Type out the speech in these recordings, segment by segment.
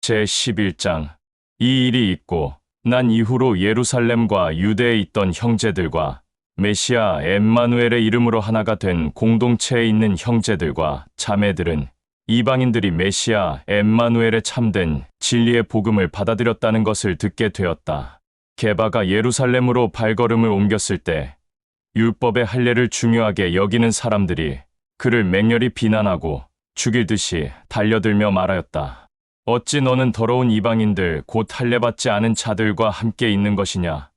제11장. 이 일이 있고 난 이후로 예루살렘과 유대에 있던 형제들과 메시아 엠마누엘의 이름으로 하나가 된 공동체에 있는 형제들과 자매들은 이방인들이 메시아 엠마누엘의 참된 진리의 복음을 받아들였다는 것을 듣게 되었다. 게바가 예루살렘으로 발걸음을 옮겼을 때 율법의 할례를 중요하게 여기는 사람들이 그를 맹렬히 비난하고 죽일 듯이 달려들며 말하였다. 어찌 너는 더러운 이방인들 곧 할례받지 않은 자들과 함께 있는 것이냐?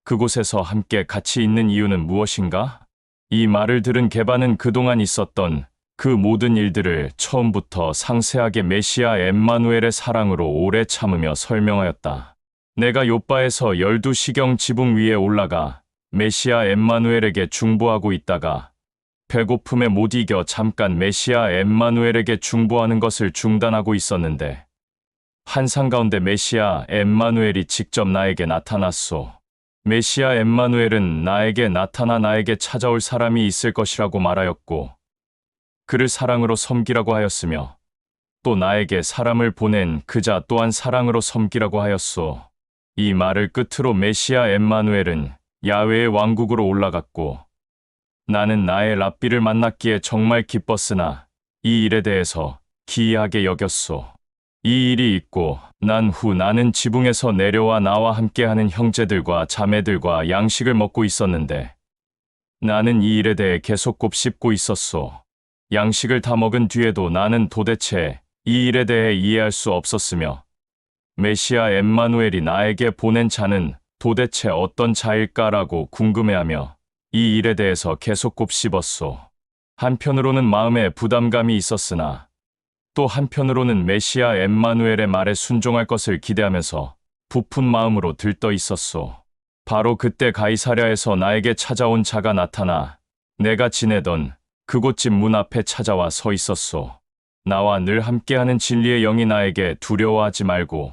그곳에서 함께 같이 있는 이유는 무엇인가? 이 말을 들은 게바는 그동안 있었던 그 모든 일들을 처음부터 상세하게 메시아 엠마누엘의 사랑으로 오래 참으며 설명하였다. 내가 요바에서 12시경 지붕 위에 올라가 메시아 엠마누엘에게 중보하고 있다가 배고픔에 못 이겨 잠깐 메시아 엠마누엘에게 중보하는 것을 중단하고 있었는데 환상 가운데 메시아 엠마누엘이 직접 나에게 나타났소. 메시아 엠마누엘은 나에게 나타나 나에게 찾아올 사람이 있을 것이라고 말하였고 그를 사랑으로 섬기라고 하였으며 또 나에게 사람을 보낸 그자 또한 사랑으로 섬기라고 하였소. 이 말을 끝으로 메시아 엠마누엘은 야훼의 왕국으로 올라갔고 나는 나의 랍비를 만났기에 정말 기뻤으나 이 일에 대해서 기이하게 여겼소. 이 일이 있고 난 후 나는 지붕에서 내려와 나와 함께하는 형제들과 자매들과 양식을 먹고 있었는데 나는 이 일에 대해 계속 곱씹고 있었소. 양식을 다 먹은 뒤에도 나는 도대체 이 일에 대해 이해할 수 없었으며 메시아 엠마누엘이 나에게 보낸 자는 도대체 어떤 자일까라고 궁금해하며 이 일에 대해서 계속 곱씹었소. 한편으로는 마음에 부담감이 있었으나 또 한편으로는 메시아 엠마누엘의 말에 순종할 것을 기대하면서 부푼 마음으로 들떠 있었소. 바로 그때 가이사랴에서 나에게 찾아온 자가 나타나 내가 지내던 그곳 집 문 앞에 찾아와 서 있었소. 나와 늘 함께하는 진리의 영이 나에게 두려워하지 말고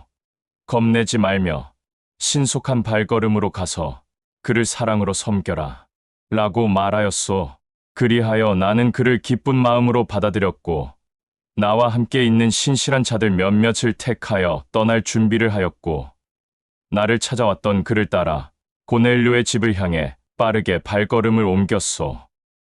겁내지 말며 신속한 발걸음으로 가서 그를 사랑으로 섬겨라 라고 말하였소. 그리하여 나는 그를 기쁜 마음으로 받아들였고 나와 함께 있는 신실한 자들 몇몇을 택하여 떠날 준비를 하였고 나를 찾아왔던 그를 따라 고넬료의 집을 향해 빠르게 발걸음을 옮겼소.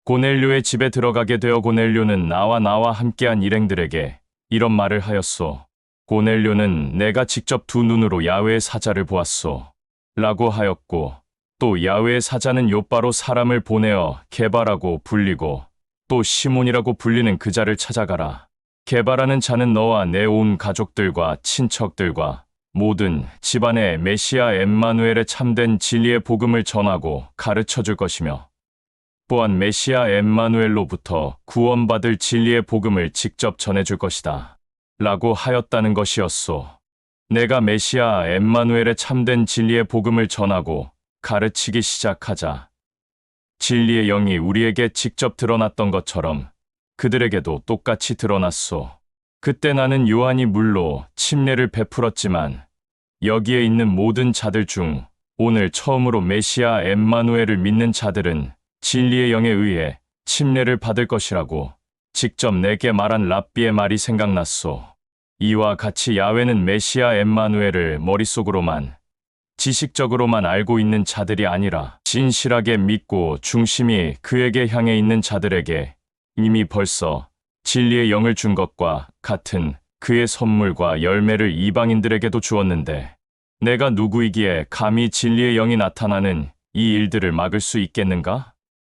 고넬료의 집에 들어가게 되어 고넬료는 나와 함께한 일행들에게 이런 말을 하였소. 고넬료는 내가 직접 두 눈으로 야훼의 사자를 보았소 라고 하였고 또 야훼의 사자는 요바로 사람을 보내어 게바라고 불리고 또 시몬이라고 불리는 그 자를 찾아가라. 게바라는 자는 너와 내 온 가족들과 친척들과 모든 집안에 메시아 엠마누엘의 참된 진리의 복음을 전하고 가르쳐 줄 것이며 또한 메시아 엠마누엘로부터 구원받을 진리의 복음을 직접 전해줄 것이다 라고 하였다는 것이었소. 내가 메시아 엠마누엘의 참된 진리의 복음을 전하고 가르치기 시작하자 진리의 영이 우리에게 직접 드러났던 것처럼 그들에게도 똑같이 드러났소. 그때 나는 요한이 물로 침례를 베풀었지만 여기에 있는 모든 자들 중 오늘 처음으로 메시아 엠마누엘을 믿는 자들은 진리의 영에 의해 침례를 받을 것이라고 직접 내게 말한 랍비의 말이 생각났소. 이와 같이 야훼는 메시아 엠마누엘을 머릿속으로만 지식적으로만 알고 있는 자들이 아니라 진실하게 믿고 중심이 그에게 향해 있는 자들에게 이미 벌써 진리의 영을 준 것과 같은 그의 선물과 열매를 이방인들에게도 주었는데 내가 누구이기에 감히 진리의 영이 나타나는 이 일들을 막을 수 있겠는가?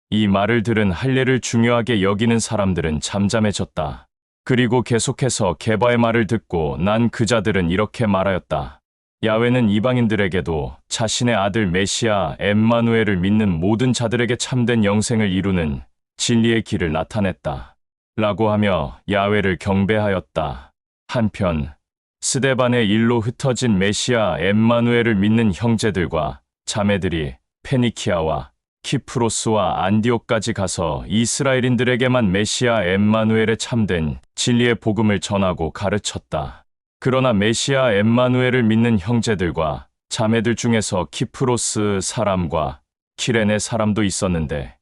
이 말을 들은 할례를 중요하게 여기는 사람들은 잠잠해졌다. 그리고 계속해서 게바의 말을 듣고 난 그 자들은 이렇게 말하였다. 야훼는 이방인들에게도 자신의 아들 메시아 엠마누엘을 믿는 모든 자들에게 참된 영생을 이루는 진리의 길을 나타냈다. 라고 하며 야훼를 경배하였다. 한편 스데반의 일로 흩어진 메시아 엠마누엘을 믿는 형제들과 자매들이 페니키아와 키프로스와 안디옥까지 가서 이스라엘인들에게만 메시아 엠마누엘의 참된 진리의 복음을 전하고 가르쳤다. 그러나 메시아 엠마누엘을 믿는 형제들과 자매들 중에서 키프로스 사람과 키레네 사람도 있었는데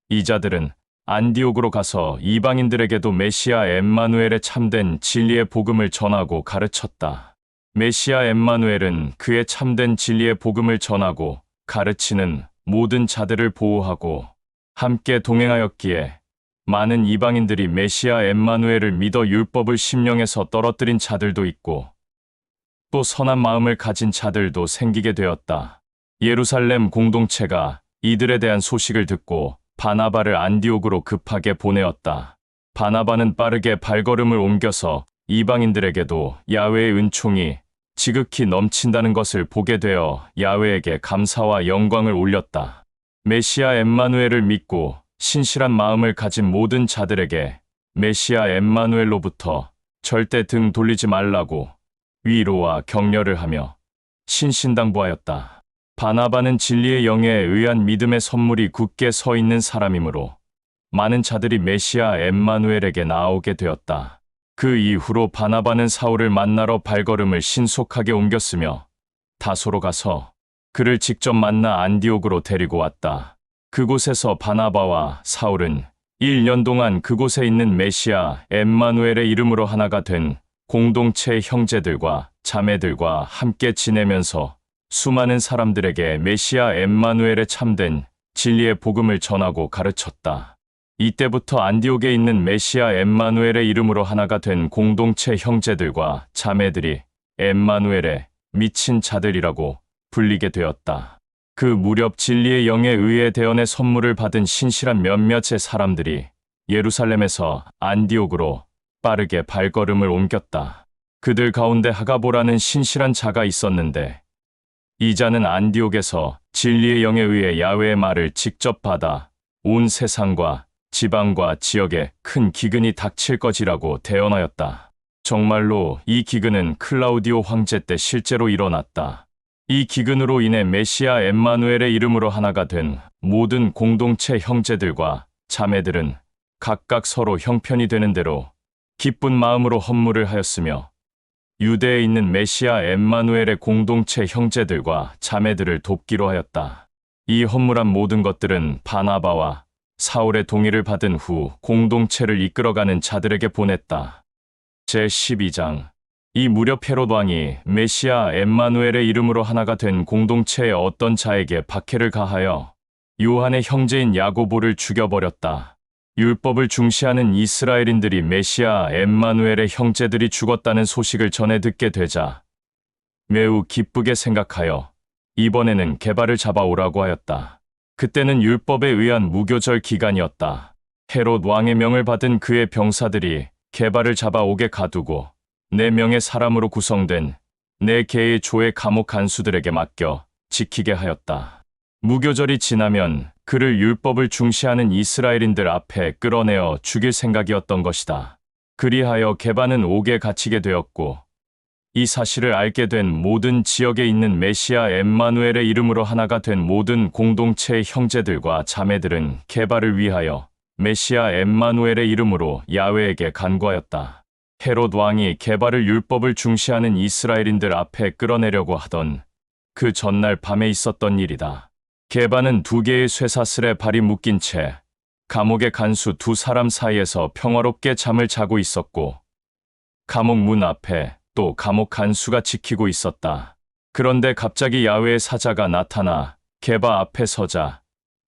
이 자들은 안디옥으로 가서 이방인들에게도 메시아 엠마누엘의 참된 진리의 복음을 전하고 가르쳤다. 메시아 엠마누엘은 그의 참된 진리의 복음을 전하고 가르치는 모든 자들을 보호하고 함께 동행하였기에 많은 이방인들이 메시아 엠마누엘을 믿어 율법을 심령에서 떨어뜨린 자들도 있고 또 선한 마음을 가진 자들도 생기게 되었다. 예루살렘 공동체가 이들에 대한 소식을 듣고 바나바를 안디옥으로 급하게 보내었다. 바나바는 빠르게 발걸음을 옮겨서 이방인들에게도 야훼의 은총이 지극히 넘친다는 것을 보게 되어 야훼에게 감사와 영광을 올렸다. 메시아 엠마누엘을 믿고 신실한 마음을 가진 모든 자들에게 메시아 엠마누엘로부터 절대 등 돌리지 말라고 위로와 격려를 하며 신신당부하였다. 바나바는 진리의 영에 의한 믿음의 선물이 굳게 서 있는 사람이므로 많은 자들이 메시아 엠마누엘에게 나오게 되었다. 그 이후로 바나바는 사울을 만나러 발걸음을 신속하게 옮겼으며 다소로 가서 그를 직접 만나 안디옥으로 데리고 왔다. 그곳에서 바나바와 사울은 1년 동안 그곳에 있는 메시아 엠마누엘의 이름으로 하나가 된 공동체 형제들과 자매들과 함께 지내면서 수많은 사람들에게 메시아 엠마누엘의 참된 진리의 복음을 전하고 가르쳤다. 이때부터 안디옥에 있는 메시아 엠마누엘의 이름으로 하나가 된 공동체 형제들과 자매들이 엠마누엘의 미친 자들이라고 불리게 되었다. 그 무렵 진리의 영에 의해 대언의 선물을 받은 신실한 몇몇의 사람들이 예루살렘에서 안디옥으로 빠르게 발걸음을 옮겼다. 그들 가운데 하가보라는 신실한 자가 있었는데 이 자는 안디옥에서 진리의 영에 의해 야훼의 말을 직접 받아 온 세상과 지방과 지역에 큰 기근이 닥칠 것이라고 대언하였다. 정말로 이 기근은 클라우디오 황제 때 실제로 일어났다. 이 기근으로 인해 메시아 엠마누엘의 이름으로 하나가 된 모든 공동체 형제들과 자매들은 각각 서로 형편이 되는 대로 기쁜 마음으로 헌물을 하였으며 유대에 있는 메시아 엠마누엘의 공동체 형제들과 자매들을 돕기로 하였다. 이 헌물한 모든 것들은 바나바와 사울의 동의를 받은 후 공동체를 이끌어가는 자들에게 보냈다. 제12장. 이 무렵 헤롯 왕이 메시아 엠마누엘의 이름으로 하나가 된 공동체의 어떤 자에게 박해를 가하여 요한의 형제인 야고보를 죽여버렸다. 율법을 중시하는 이스라엘인들이 메시아 엠마누엘의 형제들이 죽었다는 소식을 전해 듣게 되자 매우 기쁘게 생각하여 이번에는 게바를 잡아오라고 하였다. 그때는 율법에 의한 무교절 기간이었다. 헤롯 왕의 명을 받은 그의 병사들이 게바를 잡아오게 가두고 4명의 사람으로 구성된 4개의 조의 감옥 간수들에게 맡겨 지키게 하였다. 무교절이 지나면 그를 율법을 중시하는 이스라엘인들 앞에 끌어내어 죽일 생각이었던 것이다. 그리하여 게바는 옥에 갇히게 되었고 이 사실을 알게 된 모든 지역에 있는 메시아 엠마누엘의 이름으로 하나가 된 모든 공동체의 형제들과 자매들은 게바를 위하여 메시아 엠마누엘의 이름으로 야훼에게 간구하였다. 헤롯 왕이 게바를 율법을 중시하는 이스라엘인들 앞에 끌어내려고 하던 그 전날 밤에 있었던 일이다. 게바는 2개의 쇠사슬에 발이 묶인 채 감옥의 간수 2사람 사이에서 평화롭게 잠을 자고 있었고 감옥 문 앞에 또 감옥 간수가 지키고 있었다. 그런데 갑자기 야훼의 사자가 나타나 게바 앞에 서자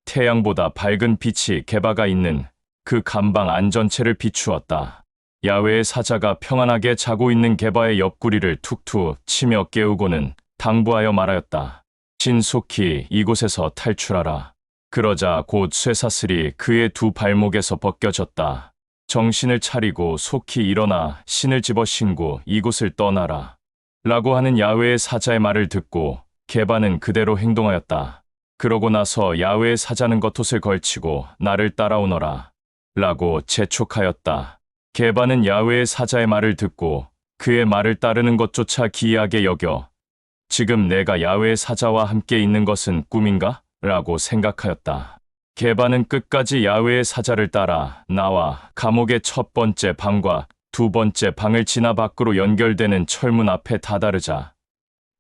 태양보다 밝은 빛이 게바가 있는 그 감방 안전체를 비추었다. 야훼의 사자가 평안하게 자고 있는 게바의 옆구리를 툭툭 치며 깨우고는 당부하여 말하였다. 신속히 이곳에서 탈출하라. 그러자 곧 쇠사슬이 그의 2 발목에서 벗겨졌다. 정신을 차리고 속히 일어나 신을 집어 신고 이곳을 떠나라. 라고 하는 야훼의 사자의 말을 듣고 게바는 그대로 행동하였다. 그러고 나서 야훼의 사자는 겉옷을 걸치고 나를 따라오너라. 라고 재촉하였다. 게바는 야훼의 사자의 말을 듣고 그의 말을 따르는 것조차 기이하게 여겨 지금 내가 야훼의 사자와 함께 있는 것은 꿈인가? 라고 생각하였다. 게바는 끝까지 야훼의 사자를 따라 나와 감옥의 첫 번째 방과 2번째 방을 지나 밖으로 연결되는 철문 앞에 다다르자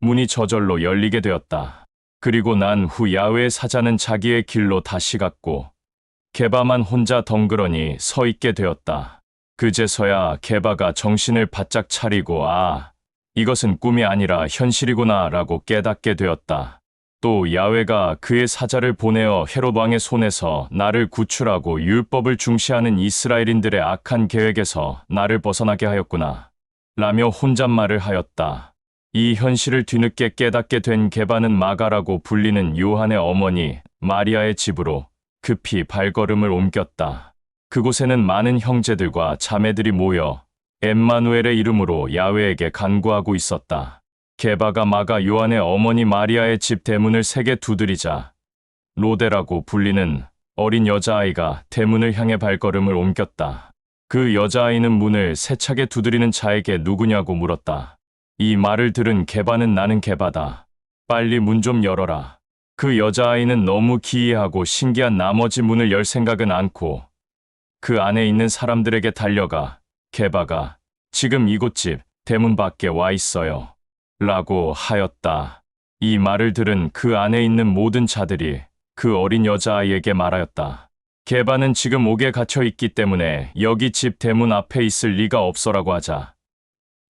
문이 저절로 열리게 되었다. 그리고 난 후 야훼의 사자는 자기의 길로 다시 갔고 게바만 혼자 덩그러니 서 있게 되었다. 그제서야 게바가 정신을 바짝 차리고 이것은 꿈이 아니라 현실이구나 라고 깨닫게 되었다. 또 야훼가 그의 사자를 보내어 헤롯 왕의 손에서 나를 구출하고 율법을 중시하는 이스라엘인들의 악한 계획에서 나를 벗어나게 하였구나 라며 혼잣말을 하였다. 이 현실을 뒤늦게 깨닫게 된 게바는 마가라고 불리는 요한의 어머니 마리아의 집으로 급히 발걸음을 옮겼다. 그곳에는 많은 형제들과 자매들이 모여 엠마누엘의 이름으로 야훼에게 간구하고 있었다. 게바가 마가 요한의 어머니 마리아의 집 대문을 세게 두드리자 로데라고 불리는 어린 여자아이가 대문을 향해 발걸음을 옮겼다. 그 여자아이는 문을 세차게 두드리는 자에게 누구냐고 물었다. 이 말을 들은 게바는 나는 게바다. 빨리 문 좀 열어라. 그 여자아이는 너무 기이하고 신기한 나머지 문을 열 생각은 않고 그 안에 있는 사람들에게 달려가 게바가 지금 이곳 집 대문 밖에 와 있어요 라고 하였다. 이 말을 들은 그 안에 있는 모든 자들이 그 어린 여자아이에게 말하였다. 게바는 지금 옥에 갇혀 있기 때문에 여기 집 대문 앞에 있을 리가 없어라고 하자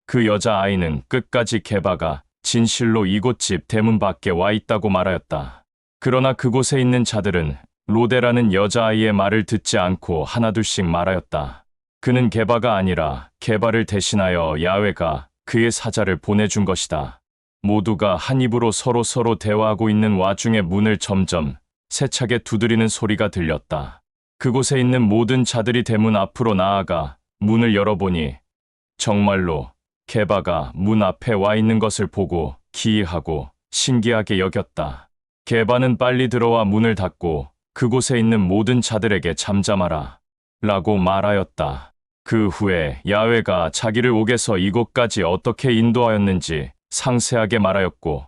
그 여자아이는 끝까지 게바가 진실로 이곳 집 대문 밖에 와 있다고 말하였다. 그러나 그곳에 있는 자들은 로데라는 여자아이의 말을 듣지 않고 하나둘씩 말하였다. 그는 게바가 아니라 게바를 대신하여 야훼가 그의 사자를 보내준 것이다. 모두가 한 입으로 서로 대화하고 있는 와중에 문을 점점 세차게 두드리는 소리가 들렸다. 그곳에 있는 모든 자들이 대문 앞으로 나아가 문을 열어보니 정말로 게바가 문 앞에 와 있는 것을 보고 기이하고 신기하게 여겼다. 게바는 빨리 들어와 문을 닫고 그곳에 있는 모든 자들에게 잠잠하라 라고 말하였다. 그 후에 야훼가 자기를 옥에서 이곳까지 어떻게 인도하였는지 상세하게 말하였고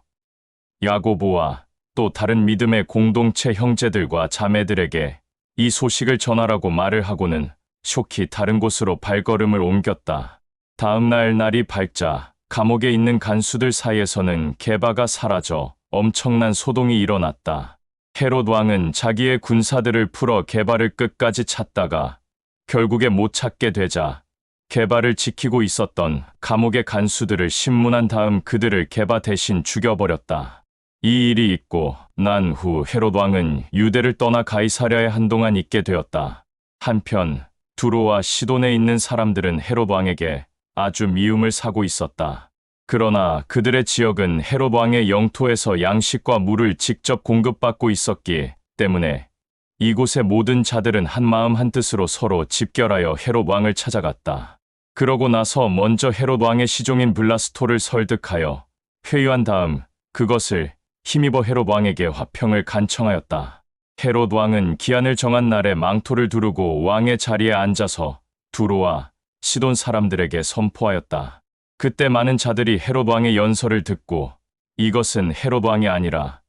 야고보와 또 다른 믿음의 공동체 형제들과 자매들에게 이 소식을 전하라고 말을 하고는 속히 다른 곳으로 발걸음을 옮겼다. 다음 날 날이 밝자 감옥에 있는 간수들 사이에서는 게바가 사라져 엄청난 소동이 일어났다. 헤롯 왕은 자기의 군사들을 풀어 게바를 끝까지 찾다가 결국에 못 찾게 되자 게바를 지키고 있었던 감옥의 간수들을 신문한 다음 그들을 게바 대신 죽여버렸다. 이 일이 있고 난 후 헤롯 왕은 유대를 떠나 가이사랴에 한동안 있게 되었다. 한편 두로와 시돈에 있는 사람들은 헤롯 왕에게 아주 미움을 사고 있었다. 그러나 그들의 지역은 헤롯 왕의 영토에서 양식과 물을 직접 공급받고 있었기 때문에 이곳의 모든 자들은 한마음 한뜻으로 서로 집결하여 헤롯 왕을 찾아갔다. 그러고 나서 먼저 헤롯 왕의 시종인 블라스토를 설득하여 회유한 다음 그것을 힘입어 헤롯 왕에게 화평을 간청하였다. 헤롯 왕은 기한을 정한 날에 망토를 두르고 왕의 자리에 앉아서 두로와 시돈 사람들에게 선포하였다. 그때 많은 자들이 헤롯 왕의 연설을 듣고 이것은 헤롯 왕이 아니라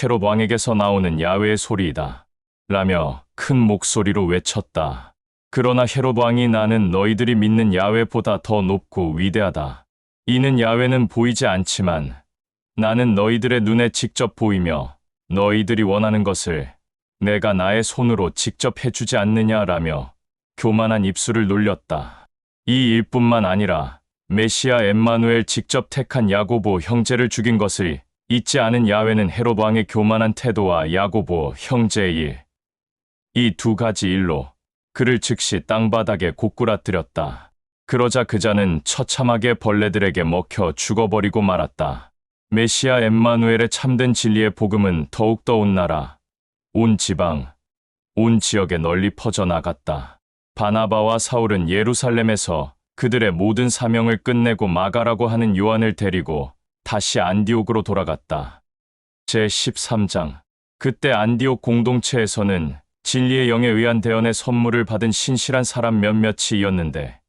헤롯 왕에게서 나오는 야훼의 소리이다 라며 큰 목소리로 외쳤다. 그러나 헤롯 왕이 나는 너희들이 믿는 야훼보다 더 높고 위대하다. 이는 야훼는 보이지 않지만 나는 너희들의 눈에 직접 보이며 너희들이 원하는 것을 내가 나의 손으로 직접 해주지 않느냐라며 교만한 입술을 놀렸다. 이 일뿐만 아니라 메시아 엠마누엘 직접 택한 야고보 형제를 죽인 것을 잊지 않은 야훼는 헤롯 왕의 교만한 태도와 야고보 형제의 일, 이 두 가지 일로 그를 즉시 땅바닥에 고꾸라뜨렸다. 그러자 그자는 처참하게 벌레들에게 먹혀 죽어버리고 말았다. 메시아 엠마누엘의 참된 진리의 복음은 더욱더 온 나라, 온 지방, 온 지역에 널리 퍼져나갔다. 바나바와 사울은 예루살렘에서 그들의 모든 사명을 끝내고 마가라고 하는 요한을 데리고 다시 안디옥으로 돌아갔다. 제13장. 그때 안디옥 공동체에서는 진리의 영에 의한 대언의 선물을 받은 신실한 사람 몇몇이었는데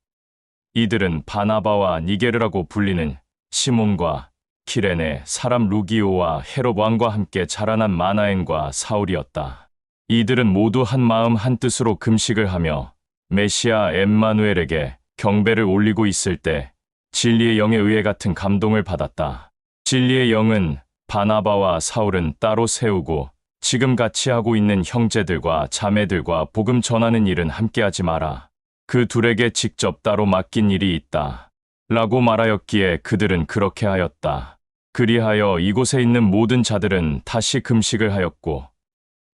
이들은 바나바와 니게르라고 불리는 시몬과 키레네 사람 루기오와 헤롯 왕과 함께 자라난 마나엔과 사울이었다. 이들은 모두 한 마음 한 뜻으로 금식을 하며 메시아 엠마누엘에게 경배를 올리고 있을 때 진리의 영에 의해 같은 감동을 받았다. 진리의 영은 바나바와 사울은 따로 세우고 지금 같이 하고 있는 형제들과 자매들과 복음 전하는 일은 함께하지 마라. 그 둘에게 직접 따로 맡긴 일이 있다. 라고 말하였기에 그들은 그렇게 하였다. 그리하여 이곳에 있는 모든 자들은 다시 금식을 하였고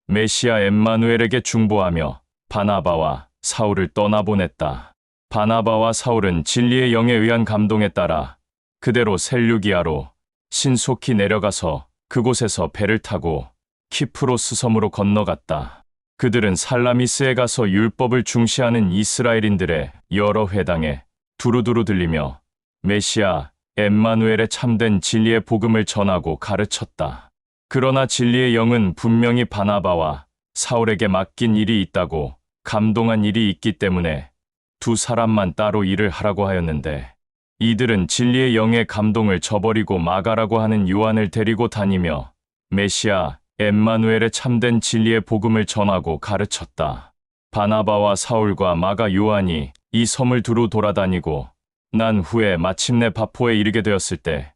메시아 엠마누엘에게 중보하며 바나바와 사울을 떠나보냈다. 바나바와 사울은 진리의 영에 의한 감동에 따라 그대로 셀루기아로 신속히 내려가서 그곳에서 배를 타고 키프로스 섬으로 건너갔다. 그들은 살라미스에 가서 율법을 중시하는 이스라엘인들의 여러 회당에 두루두루 들리며 메시아 엠마누엘의 참된 진리의 복음을 전하고 가르쳤다. 그러나 진리의 영은 분명히 바나바와 사울에게 맡긴 일이 있다고 감동한 일이 있기 때문에 두 사람만 따로 일을 하라고 하였는데 이들은 진리의 영의 감동을 저버리고 마가라고 하는 요한을 데리고 다니며 메시아 엠마누엘의 참된 진리의 복음을 전하고 가르쳤다. 바나바와 사울과 마가 요한이 이 섬을 두루 돌아다니고 난 후에 마침내 바포에 이르게 되었을 때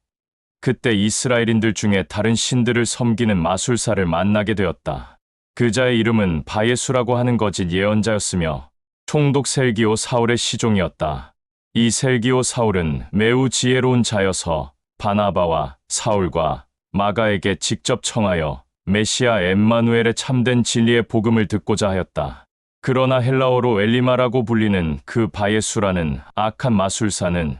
그때 이스라엘인들 중에 다른 신들을 섬기는 마술사를 만나게 되었다. 그자의 이름은 바예수라고 하는 거짓 예언자였으며 총독 셀기오 사울의 시종이었다. 이 셀기오 사울은 매우 지혜로운 자여서 바나바와 사울과 마가에게 직접 청하여 메시아 엠마누엘의 참된 진리의 복음을 듣고자 하였다. 그러나 헬라어로 엘리마라고 불리는 그 바예수라는 악한 마술사는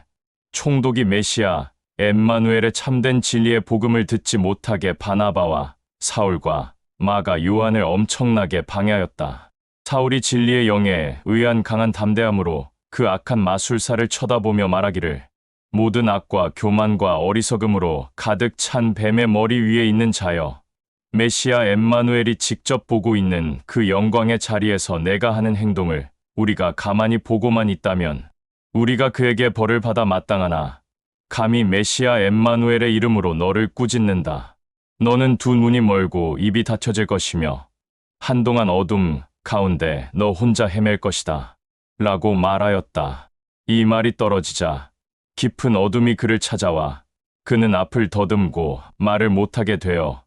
총독이 메시아 엠마누엘의 참된 진리의 복음을 듣지 못하게 바나바와 사울과 마가 요한을 엄청나게 방해하였다. 사울이 진리의 영에 의한 강한 담대함으로 그 악한 마술사를 쳐다보며 말하기를 모든 악과 교만과 어리석음으로 가득 찬 뱀의 머리 위에 있는 자여 메시아 엠마누엘이 직접 보고 있는 그 영광의 자리에서 내가 하는 행동을 우리가 가만히 보고만 있다면 우리가 그에게 벌을 받아 마땅하나 감히 메시아 엠마누엘의 이름으로 너를 꾸짖는다. 너는 두 눈이 멀고 입이 닫혀질 것이며 한동안 어둠 가운데 너 혼자 헤맬 것이다. 라고 말하였다. 이 말이 떨어지자 깊은 어둠이 그를 찾아와 그는 앞을 더듬고 말을 못하게 되어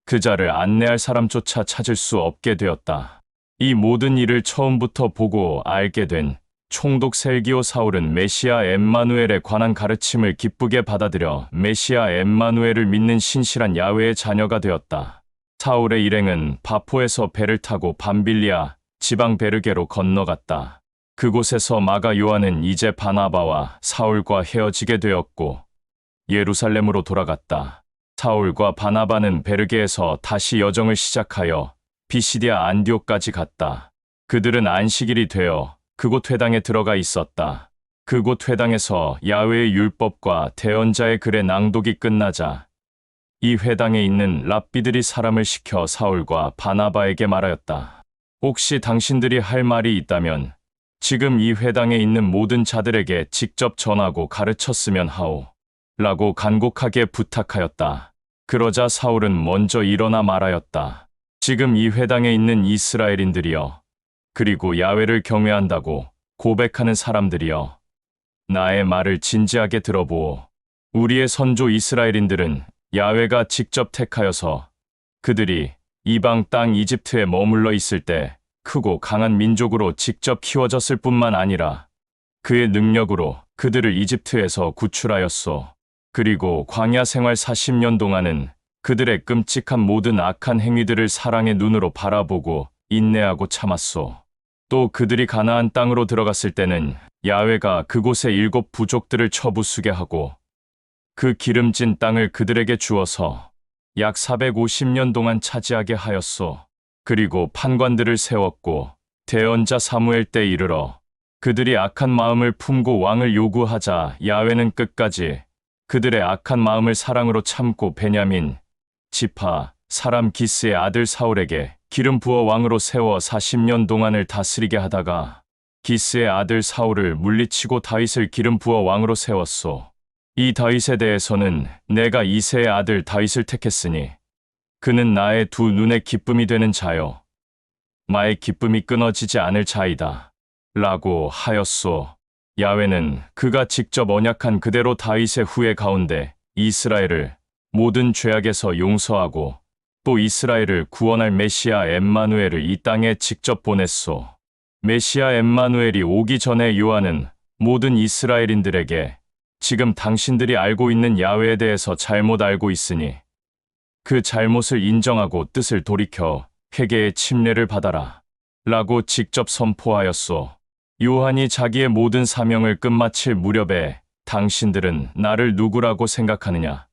그 자를 안내할 사람조차 찾을 수 없게 되었다. 이 모든 일을 처음부터 보고 알게 된 총독 셀기오 사울은 메시아 엠마누엘에 관한 가르침을 기쁘게 받아들여 메시아 엠마누엘을 믿는 신실한 야훼의 자녀가 되었다. 사울의 일행은 바포에서 배를 타고 밤빌리아 지방 베르게로 건너갔다. 그곳에서 마가 요한은 이제 바나바와 사울과 헤어지게 되었고 예루살렘으로 돌아갔다. 사울과 바나바는 베르게에서 다시 여정을 시작하여 비시디아 안디옥까지 갔다. 그들은 안식일이 되어 그곳 회당에 들어가 있었다. 그곳 회당에서 야훼의 율법과 대언자의 글의 낭독이 끝나자 이 회당에 있는 랍비들이 사람을 시켜 사울과 바나바에게 말하였다. 혹시 당신들이 할 말이 있다면 지금 이 회당에 있는 모든 자들에게 직접 전하고 가르쳤으면 하오. 라고 간곡하게 부탁하였다. 그러자 사울은 먼저 일어나 말하였다. 지금 이 회당에 있는 이스라엘인들이여, 그리고 야훼를 경외한다고 고백하는 사람들이여, 나의 말을 진지하게 들어보오. 우리의 선조 이스라엘인들은 야훼가 직접 택하여서 그들이 이방 땅 이집트에 머물러 있을 때 크고 강한 민족으로 직접 키워졌을 뿐만 아니라 그의 능력으로 그들을 이집트에서 구출하였소. 그리고 광야 생활 40년 동안은 그들의 끔찍한 모든 악한 행위들을 사랑의 눈으로 바라보고 인내하고 참았소. 또 그들이 가나안 땅으로 들어갔을 때는 야훼가 그곳의 7 부족들을 처부수게 하고 그 기름진 땅을 그들에게 주어서 약 450년 동안 차지하게 하였소. 그리고 판관들을 세웠고 대언자 사무엘 때 이르러 그들이 악한 마음을 품고 왕을 요구하자 야훼는 끝까지 그들의 악한 마음을 사랑으로 참고 베냐민 지파 사람 기스의 아들 사울에게 기름 부어 왕으로 세워 40년 동안을 다스리게 하다가 기스의 아들 사울을 물리치고 다윗을 기름 부어 왕으로 세웠소. 이 다윗에 대해서는 내가 이새의 아들 다윗을 택했으니 그는 나의 두 눈의 기쁨이 되는 자요, 나의 기쁨이 끊어지지 않을 자이다. 라고 하였소. 야훼는 그가 직접 언약한 그대로 다윗의 후예 가운데 이스라엘을 모든 죄악에서 용서하고 또 이스라엘을 구원할 메시아 엠마누엘을 이 땅에 직접 보냈소. 메시아 엠마누엘이 오기 전에 요한은 모든 이스라엘인들에게 지금 당신들이 알고 있는 야훼에 대해서 잘못 알고 있으니 그 잘못을 인정하고 뜻을 돌이켜 회개의 침례를 받아라 라고 직접 선포하였소. 요한이 자기의 모든 사명을 끝마칠 무렵에 당신들은 나를 누구라고 생각하느냐?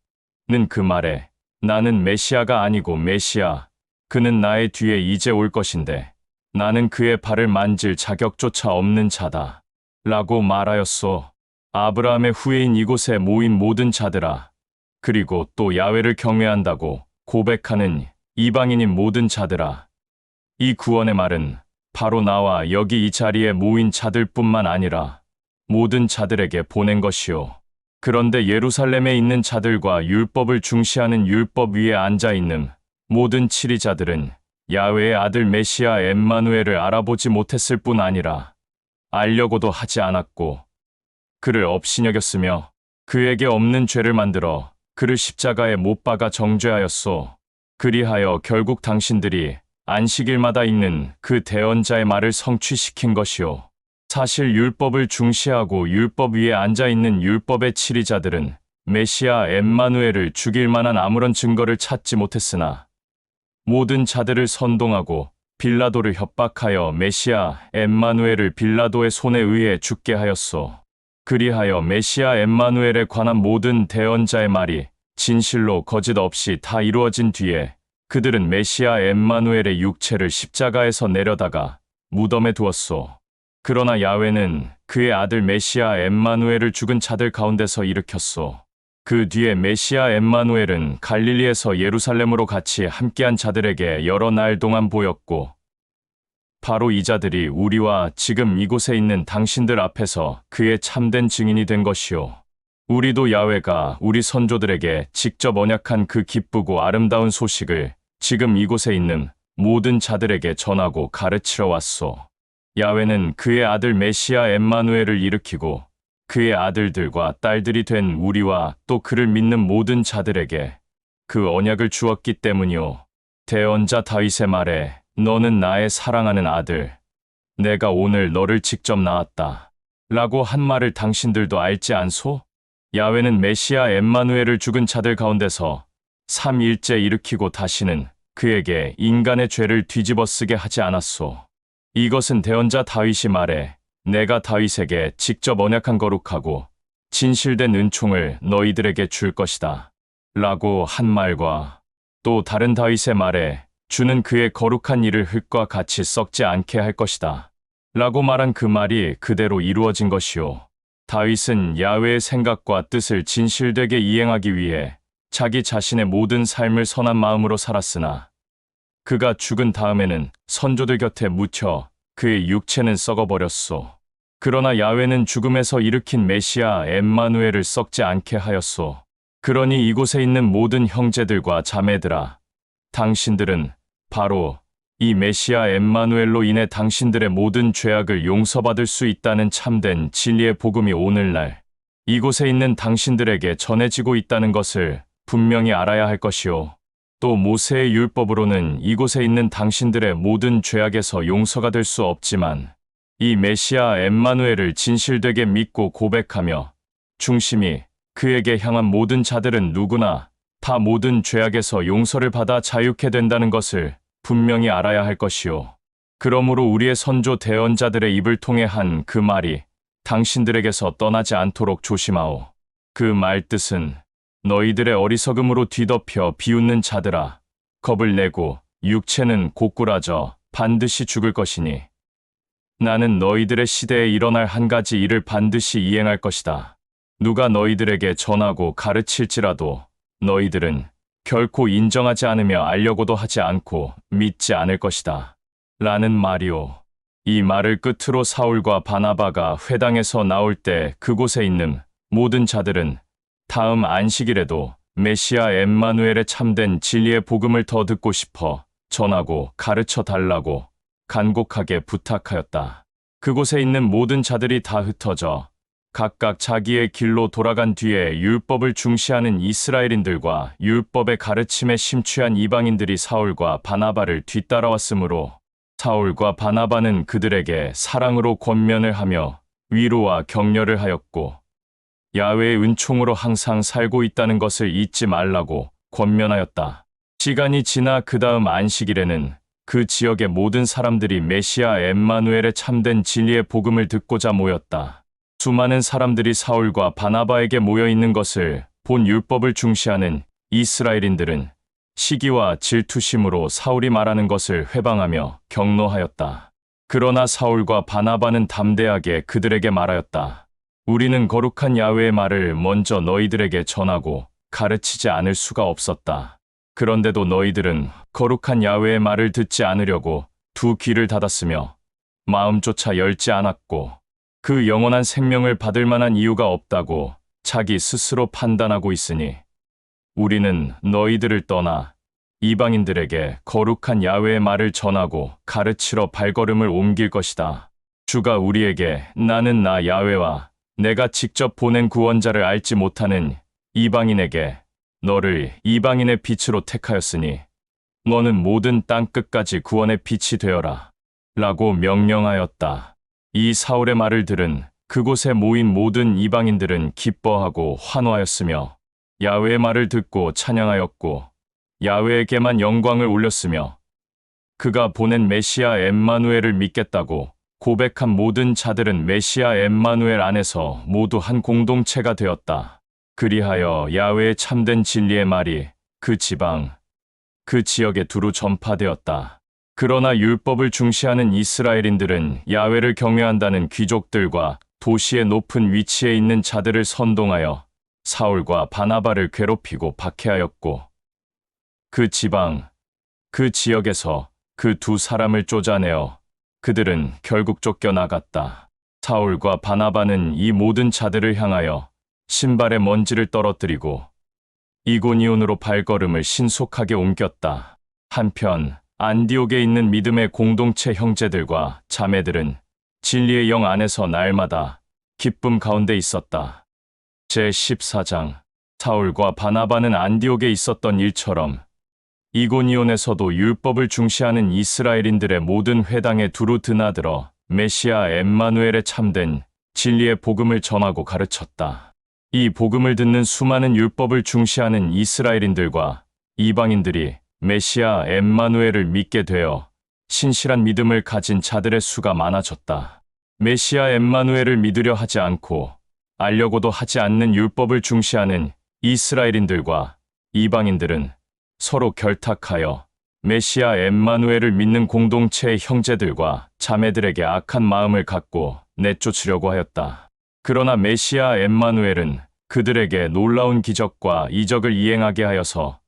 는 그 말에 나는 메시아가 아니고 메시아, 그는 나의 뒤에 이제 올 것인데 나는 그의 발을 만질 자격조차 없는 자다 라고 말하였소. 아브라함의 후예인 이곳에 모인 모든 자들아, 그리고 또 야훼를 경외한다고 고백하는 이방인인 모든 자들아, 이 구원의 말은 바로 나와 여기 이 자리에 모인 자들뿐만 아니라 모든 자들에게 보낸 것이요. 그런데 예루살렘에 있는 자들과 율법을 중시하는 율법 위에 앉아있는 모든 치리자들은 야훼의 아들 메시아 엠마누엘을 알아보지 못했을 뿐 아니라 알려고도 하지 않았고 그를 업신여겼으며 그에게 없는 죄를 만들어 그를 십자가에 못 박아 정죄하였소. 그리하여 결국 당신들이 안식일마다 읽는 그 대언자의 말을 성취시킨 것이요. 사실 율법을 중시하고 율법 위에 앉아있는 율법의 치리자들은 메시아 엠마누엘을 죽일 만한 아무런 증거를 찾지 못했으나 모든 자들을 선동하고 빌라도를 협박하여 메시아 엠마누엘을 빌라도의 손에 의해 죽게 하였소. 그리하여 메시아 엠마누엘에 관한 모든 대언자의 말이 진실로 거짓 없이 다 이루어진 뒤에 그들은 메시아 엠마누엘의 육체를 십자가에서 내려다가 무덤에 두었소. 그러나 야훼는 그의 아들 메시아 엠마누엘을 죽은 자들 가운데서 일으켰소. 그 뒤에 메시아 엠마누엘은 갈릴리에서 예루살렘으로 같이 함께한 자들에게 여러 날 동안 보였고 바로 이 자들이 우리와 지금 이곳에 있는 당신들 앞에서 그의 참된 증인이 된 것이요. 우리도 야훼가 우리 선조들에게 직접 언약한 그 기쁘고 아름다운 소식을 지금 이곳에 있는 모든 자들에게 전하고 가르치러 왔소. 야훼는 그의 아들 메시아 엠마누엘을 일으키고 그의 아들들과 딸들이 된 우리와 또 그를 믿는 모든 자들에게 그 언약을 주었기 때문이요. 대언자 다윗의 말에 너는 나의 사랑하는 아들, 내가 오늘 너를 직접 낳았다 라고 한 말을 당신들도 알지 않소? 야훼는 메시아 엠마누엘을 죽은 자들 가운데서 3일째 일으키고 다시는 그에게 인간의 죄를 뒤집어 쓰게 하지 않았소. 이것은 대언자 다윗이 말해 내가 다윗에게 직접 언약한 거룩하고 진실된 은총을 너희들에게 줄 것이다 라고 한 말과 또 다른 다윗의 말에 주는 그의 거룩한 일을 흙과 같이 썩지 않게 할 것이다 라고 말한 그 말이 그대로 이루어진 것이요. 다윗은 야훼의 생각과 뜻을 진실되게 이행하기 위해 자기 자신의 모든 삶을 선한 마음으로 살았으나 그가 죽은 다음에는 선조들 곁에 묻혀 그의 육체는 썩어버렸소. 그러나 야훼는 죽음에서 일으킨 메시아 엠마누엘을 썩지 않게 하였소. 그러니 이곳에 있는 모든 형제들과 자매들아, 당신들은 바로 이 메시아 엠마누엘로 인해 당신들의 모든 죄악을 용서받을 수 있다는 참된 진리의 복음이 오늘날 이곳에 있는 당신들에게 전해지고 있다는 것을 분명히 알아야 할 것이요. 또 모세의 율법으로는 이곳에 있는 당신들의 모든 죄악에서 용서가 될 수 없지만 이 메시아 엠마누엘을 진실되게 믿고 고백하며 중심이 그에게 향한 모든 자들은 누구나 다 모든 죄악에서 용서를 받아 자유케 된다는 것을 분명히 알아야 할 것이요. 그러므로 우리의 선조 대언자들의 입을 통해 한 그 말이 당신들에게서 떠나지 않도록 조심하오. 그 말 뜻은 너희들의 어리석음으로 뒤덮여 비웃는 자들아, 겁을 내고 육체는 고꾸라져 반드시 죽을 것이니 나는 너희들의 시대에 일어날 한 가지 일을 반드시 이행할 것이다. 누가 너희들에게 전하고 가르칠지라도 너희들은 결코 인정하지 않으며 알려고도 하지 않고 믿지 않을 것이다 라는 말이오. 이 말을 끝으로 사울과 바나바가 회당에서 나올 때 그곳에 있는 모든 자들은 다음 안식일에도 메시아 엠마누엘의 참된 진리의 복음을 더 듣고 싶어 전하고 가르쳐 달라고 간곡하게 부탁하였다. 그곳에 있는 모든 자들이 다 흩어져 각각 자기의 길로 돌아간 뒤에 율법을 중시하는 이스라엘인들과 율법의 가르침에 심취한 이방인들이 사울과 바나바를 뒤따라왔으므로 사울과 바나바는 그들에게 사랑으로 권면을 하며 위로와 격려를 하였고 야훼의 은총으로 항상 살고 있다는 것을 잊지 말라고 권면하였다. 시간이 지나 그 다음 안식일에는 그 지역의 모든 사람들이 메시아 엠마누엘의 참된 진리의 복음을 듣고자 모였다. 수많은 사람들이 사울과 바나바에게 모여 있는 것을 본 율법을 중시하는 이스라엘인들은 시기와 질투심으로 사울이 말하는 것을 회방하며 격노하였다. 그러나 사울과 바나바는 담대하게 그들에게 말하였다. 우리는 거룩한 야훼의 말을 먼저 너희들에게 전하고 가르치지 않을 수가 없었다. 그런데도 너희들은 거룩한 야훼의 말을 듣지 않으려고 두 귀를 닫았으며 마음조차 열지 않았고 그 영원한 생명을 받을 만한 이유가 없다고 자기 스스로 판단하고 있으니 우리는 너희들을 떠나 이방인들에게 거룩한 야훼의 말을 전하고 가르치러 발걸음을 옮길 것이다. 주가 우리에게 나는 나 야훼와 내가 직접 보낸 구원자를 알지 못하는 이방인에게 너를 이방인의 빛으로 택하였으니 너는 모든 땅끝까지 구원의 빛이 되어라 라고 명령하였다. 이 사울의 말을 들은 그곳에 모인 모든 이방인들은 기뻐하고 환호하였으며 야훼의 말을 듣고 찬양하였고 야훼에게만 영광을 올렸으며 그가 보낸 메시아 엠마누엘을 믿겠다고 고백한 모든 자들은 메시아 엠마누엘 안에서 모두 한 공동체가 되었다. 그리하여 야훼의 참된 진리의 말이 그 지방, 그 지역에 두루 전파되었다. 그러나 율법을 중시하는 이스라엘인들은 야훼를 경외한다는 귀족들과 도시의 높은 위치에 있는 자들을 선동하여 사울과 바나바를 괴롭히고 박해하였고 그 지방, 그 지역에서 그 두 사람을 쫓아내어 그들은 결국 쫓겨나갔다. 사울과 바나바는 이 모든 자들을 향하여 신발의 먼지를 떨어뜨리고 이고니온으로 발걸음을 신속하게 옮겼다. 한편 안디옥에 있는 믿음의 공동체 형제들과 자매들은 진리의 영 안에서 날마다 기쁨 가운데 있었다. 제14장 사울과 바나바는 안디옥에 있었던 일처럼 이고니온에서도 율법을 중시하는 이스라엘인들의 모든 회당에 두루 드나들어 메시아 엠마누엘의 참된 진리의 복음을 전하고 가르쳤다. 이 복음을 듣는 수많은 율법을 중시하는 이스라엘인들과 이방인들이 메시아 엠마누엘을 믿게 되어 신실한 믿음을 가진 자들의 수가 많아졌다. 메시아 엠마누엘을 믿으려 하지 않고 알려고도 하지 않는 율법을 중시하는 이스라엘인들과 이방인들은 서로 결탁하여 메시아 엠마누엘을 믿는 공동체의 형제들과 자매들에게 악한 마음을 갖고 내쫓으려고 하였다. 그러나 메시아 엠마누엘은 그들에게 놀라운 기적과 이적을 이행하게 하여서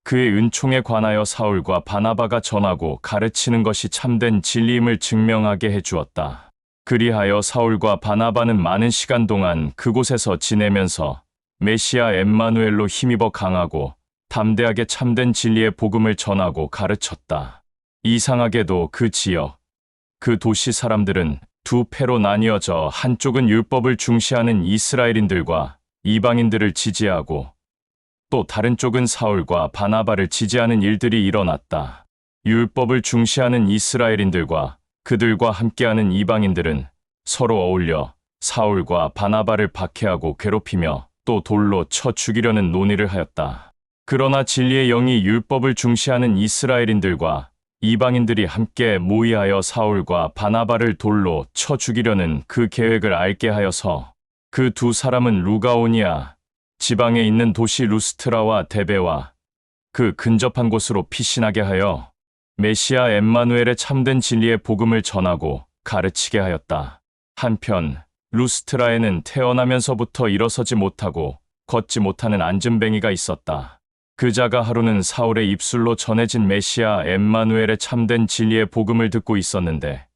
그의 은총에 관하여 사울과 바나바가 전하고 가르치는 것이 참된 진리임을 증명하게 해주었다. 그리하여 사울과 바나바는 많은 시간 동안 그곳에서 지내면서 메시아 엠마누엘로 힘입어 강하고 담대하게 참된 진리의 복음을 전하고 가르쳤다. 이상하게도 그 지역, 그 도시 사람들은 두 패로 나뉘어져 한쪽은 율법을 중시하는 이스라엘인들과 이방인들을 지지하고 또 다른 쪽은 사울과 바나바를 지지하는 일들이 일어났다. 율법을 중시하는 이스라엘인들과 그들과 함께하는 이방인들은 서로 어울려 사울과 바나바를 박해하고 괴롭히며 또 돌로 쳐 죽이려는 논의를 하였다. 그러나 진리의 영이 율법을 중시하는 이스라엘인들과 이방인들이 함께 모의하여 사울과 바나바를 돌로 쳐 죽이려는 그 계획을 알게 하여서 그 두 사람은 루가오니아 지방에 있는 도시 루스트라와 데베와 그 근접한 곳으로 피신하게 하여 메시아 엠마누엘의 참된 진리의 복음을 전하고 가르치게 하였다. 한편 루스트라에는 태어나면서부터 일어서지 못하고 걷지 못하는 앉은뱅이가 있었다. 그 자가 하루는 사울의 입술로 전해진 메시아 엠마누엘의 참된 진리의 복음을 듣고 있었는데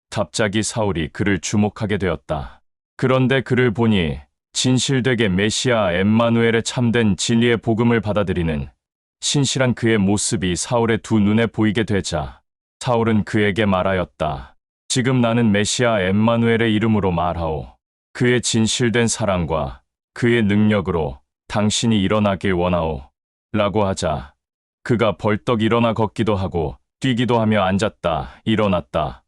갑자기 사울이 그를 주목하게 되었다. 그런데 그를 보니 진실되게 메시아 엠마누엘의 참된 진리의 복음을 받아들이는 신실한 그의 모습이 사울의 두 눈에 보이게 되자 사울은 그에게 말하였다. 지금 나는 메시아 엠마누엘의 이름으로 말하오. 그의 진실된 사랑과 그의 능력으로 당신이 일어나길 원하오. 라고 하자 그가 벌떡 일어나 걷기도 하고 뛰기도 하며 앉았다, 일어났다.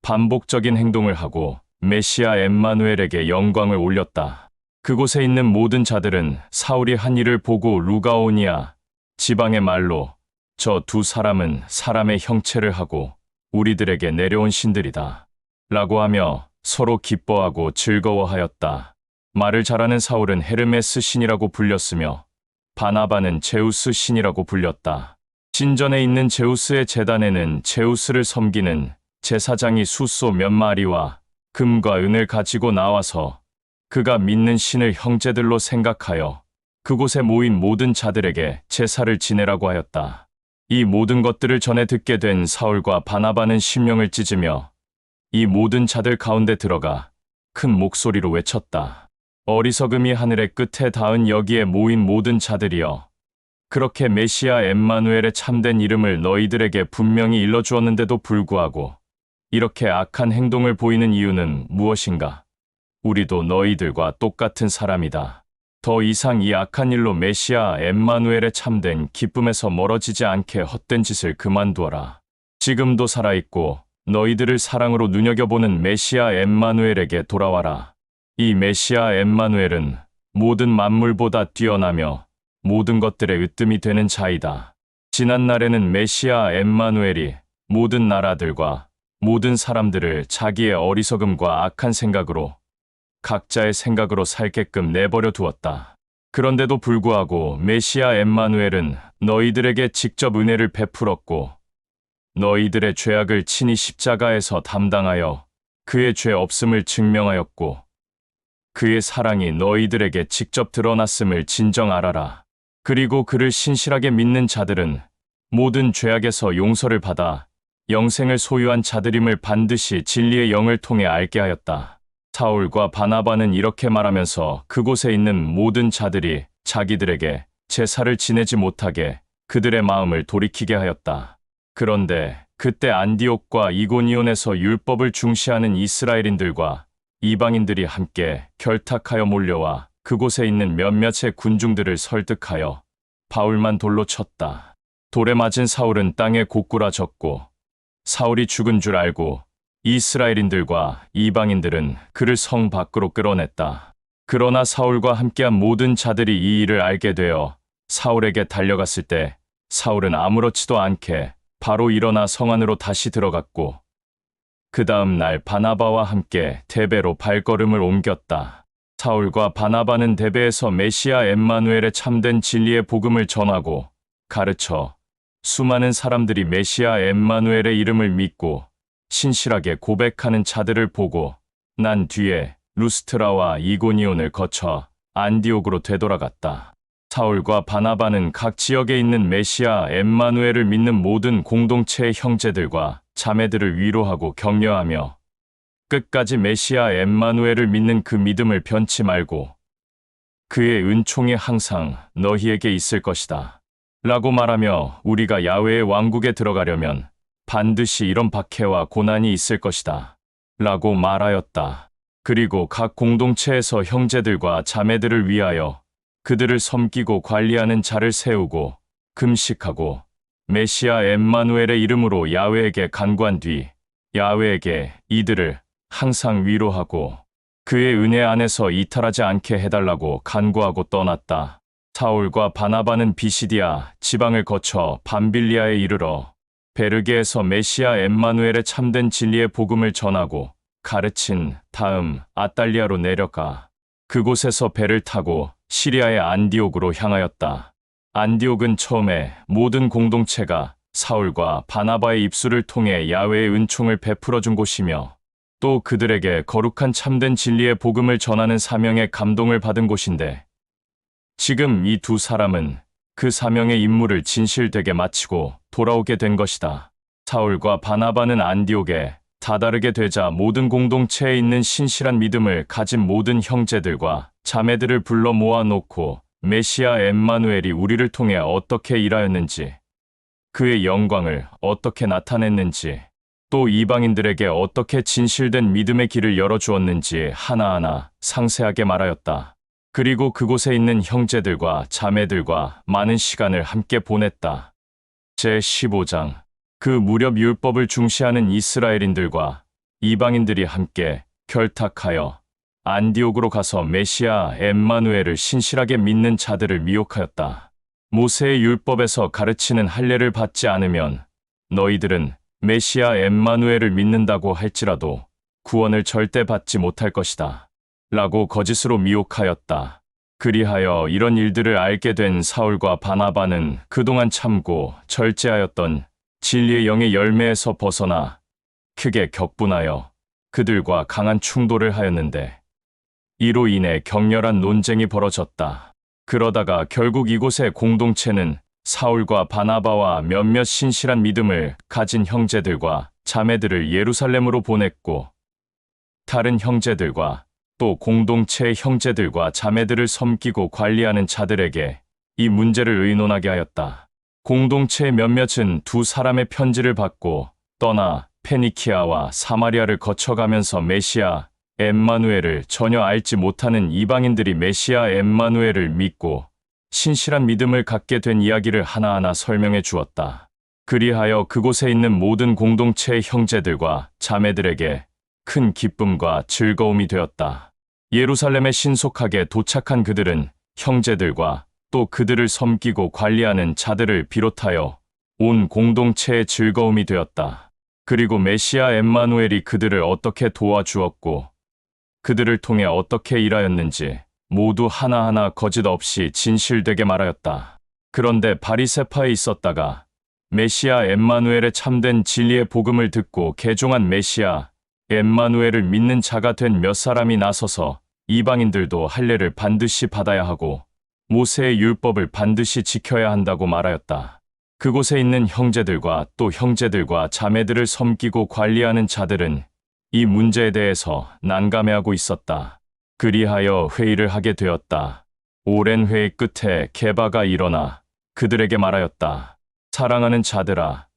반복적인 행동을 하고 메시아 엠마누엘에게 영광을 올렸다. 그곳에 있는 모든 자들은 사울이 한 일을 보고 루가오니아 지방의 말로 저 두 사람은 사람의 형체를 하고 우리들에게 내려온 신들이다. 라고 하며 서로 기뻐하고 즐거워하였다. 말을 잘하는 사울은 헤르메스 신이라고 불렸으며 바나바는 제우스 신이라고 불렸다. 신전에 있는 제우스의 제단에는 제우스를 섬기는 제사장이 숫소 몇 마리와 금과 은을 가지고 나와서 그가 믿는 신을 형제들로 생각하여 그곳에 모인 모든 자들에게 제사를 지내라고 하였다. 이 모든 것들을 전해 듣게 된 사울과 바나바는 심령을 찢으며 이 모든 자들 가운데 들어가 큰 목소리로 외쳤다. 어리석음이 하늘의 끝에 닿은 여기에 모인 모든 자들이여, 그렇게 메시아 엠마누엘의 참된 이름을 너희들에게 분명히 일러주었는데도 불구하고 이렇게 악한 행동을 보이는 이유는 무엇인가? 우리도 너희들과 똑같은 사람이다. 더 이상 이 악한 일로 메시아 엠마누엘의 참된 기쁨에서 멀어지지 않게 헛된 짓을 그만두어라. 지금도 살아있고 너희들을 사랑으로 눈여겨보는 메시아 엠마누엘에게 돌아와라. 이 메시아 엠마누엘은 모든 만물보다 뛰어나며 모든 것들의 으뜸이 되는 자이다. 지난날에는 메시아 엠마누엘이 모든 나라들과 모든 사람들을 자기의 어리석음과 악한 생각으로 각자의 생각으로 살게끔 내버려 두었다. 그런데도 불구하고 메시아 엠마누엘은 너희들에게 직접 은혜를 베풀었고 너희들의 죄악을 친히 십자가에서 담당하여 그의 죄 없음을 증명하였고 그의 사랑이 너희들에게 직접 드러났음을 진정 알아라. 그리고 그를 신실하게 믿는 자들은 모든 죄악에서 용서를 받아 영생을 소유한 자들임을 반드시 진리의 영을 통해 알게 하였다. 사울과 바나바는 이렇게 말하면서 그곳에 있는 모든 자들이 자기들에게 제사를 지내지 못하게 그들의 마음을 돌이키게 하였다. 그런데 그때 안디옥과 이고니온에서 율법을 중시하는 이스라엘인들과 이방인들이 함께 결탁하여 몰려와 그곳에 있는 몇몇의 군중들을 설득하여 바울만 돌로 쳤다. 돌에 맞은 사울은 땅에 고꾸라졌고 사울이 죽은 줄 알고 이스라엘인들과 이방인들은 그를 성 밖으로 끌어냈다. 그러나 사울과 함께한 모든 자들이 이 일을 알게 되어 사울에게 달려갔을 때 사울은 아무렇지도 않게 바로 일어나 성 안으로 다시 들어갔고 그 다음 날 바나바와 함께 데베로 발걸음을 옮겼다. 사울과 바나바는 데베에서 메시아 엠마누엘의 참된 진리의 복음을 전하고 가르쳐 수많은 사람들이 메시아 엠마누엘의 이름을 믿고 신실하게 고백하는 자들을 보고 난 뒤에 루스트라와 이고니온을 거쳐 안디옥으로 되돌아갔다. 사울과 바나바는 각 지역에 있는 메시아 엠마누엘을 믿는 모든 공동체의 형제들과 자매들을 위로하고 격려하며 끝까지 메시아 엠마누엘을 믿는 그 믿음을 변치 말고 그의 은총이 항상 너희에게 있을 것이다. 라고 말하며 우리가 야훼의 왕국에 들어가려면 반드시 이런 박해와 고난이 있을 것이다. 라고 말하였다. 그리고 각 공동체에서 형제들과 자매들을 위하여 그들을 섬기고 관리하는 자를 세우고 금식하고 메시아 엠마누엘의 이름으로 야훼에게 간구한 뒤 야훼에게 이들을 항상 위로하고 그의 은혜 안에서 이탈하지 않게 해달라고 간구하고 떠났다. 사울과 바나바는 비시디아 지방을 거쳐 밤빌리아에 이르러 베르게에서 메시아 엠마누엘의 참된 진리의 복음을 전하고 가르친 다음 아달리아로 내려가 그곳에서 배를 타고 시리아의 안디옥으로 향하였다. 안디옥은 처음에 모든 공동체가 사울과 바나바의 입술을 통해 야훼의 은총을 베풀어 준 곳이며 또 그들에게 거룩한 참된 진리의 복음을 전하는 사명에 감동을 받은 곳인데 지금 이 두 사람은 그 사명의 임무를 진실되게 마치고 돌아오게 된 것이다. 사울과 바나바는 안디옥에 다다르게 되자 모든 공동체에 있는 신실한 믿음을 가진 모든 형제들과 자매들을 불러 모아놓고 메시아 엠마누엘이 우리를 통해 어떻게 일하였는지, 그의 영광을 어떻게 나타냈는지, 또 이방인들에게 어떻게 진실된 믿음의 길을 열어주었는지 하나하나 상세하게 말하였다. 그리고 그곳에 있는 형제들과 자매들과 많은 시간을 함께 보냈다. 제15장. 그 무렵 율법을 중시하는 이스라엘인들과 이방인들이 함께 결탁하여 안디옥으로 가서 메시아 엠마누엘을 신실하게 믿는 자들을 미혹하였다. 모세의 율법에서 가르치는 할례를 받지 않으면 너희들은 메시아 엠마누엘을 믿는다고 할지라도 구원을 절대 받지 못할 것이다. 라고 거짓으로 미혹하였다. 그리하여 이런 일들을 알게 된 사울과 바나바는 그동안 참고 절제하였던 진리의 영의 열매에서 벗어나 크게 격분하여 그들과 강한 충돌을 하였는데 이로 인해 격렬한 논쟁이 벌어졌다. 그러다가 결국 이곳의 공동체는 사울과 바나바와 몇몇 신실한 믿음을 가진 형제들과 자매들을 예루살렘으로 보냈고 다른 형제들과 또 공동체의 형제들과 자매들을 섬기고 관리하는 자들에게 이 문제를 의논하게 하였다. 공동체의 몇몇은 두 사람의 편지를 받고 떠나 페니키아와 사마리아를 거쳐가면서 메시아 엠마누엘을 전혀 알지 못하는 이방인들이 메시아 엠마누엘을 믿고 신실한 믿음을 갖게 된 이야기를 하나하나 설명해 주었다. 그리하여 그곳에 있는 모든 공동체의 형제들과 자매들에게 큰 기쁨과 즐거움이 되었다. 예루살렘에 신속하게 도착한 그들은 형제들과 또 그들을 섬기고 관리하는 자들을 비롯하여 온 공동체의 즐거움이 되었다. 그리고 메시아 엠마누엘이 그들을 어떻게 도와주었고 그들을 통해 어떻게 일하였는지 모두 하나하나 거짓 없이 진실되게 말하였다. 그런데 바리새파에 있었다가 메시아 엠마누엘의 참된 진리의 복음을 듣고 개종한 메시아 엠마누엘을 믿는 자가 된 몇 사람이 나서서 이방인들도 할례를 반드시 받아야 하고 모세의 율법을 반드시 지켜야 한다고 말하였다. 그곳에 있는 형제들과 또 형제들과 자매들을 섬기고 관리하는 자들은 이 문제에 대해서 난감해하고 있었다. 그리하여 회의를 하게 되었다. 오랜 회의 끝에 게바가 일어나 그들에게 말하였다. 사랑하는 자들아,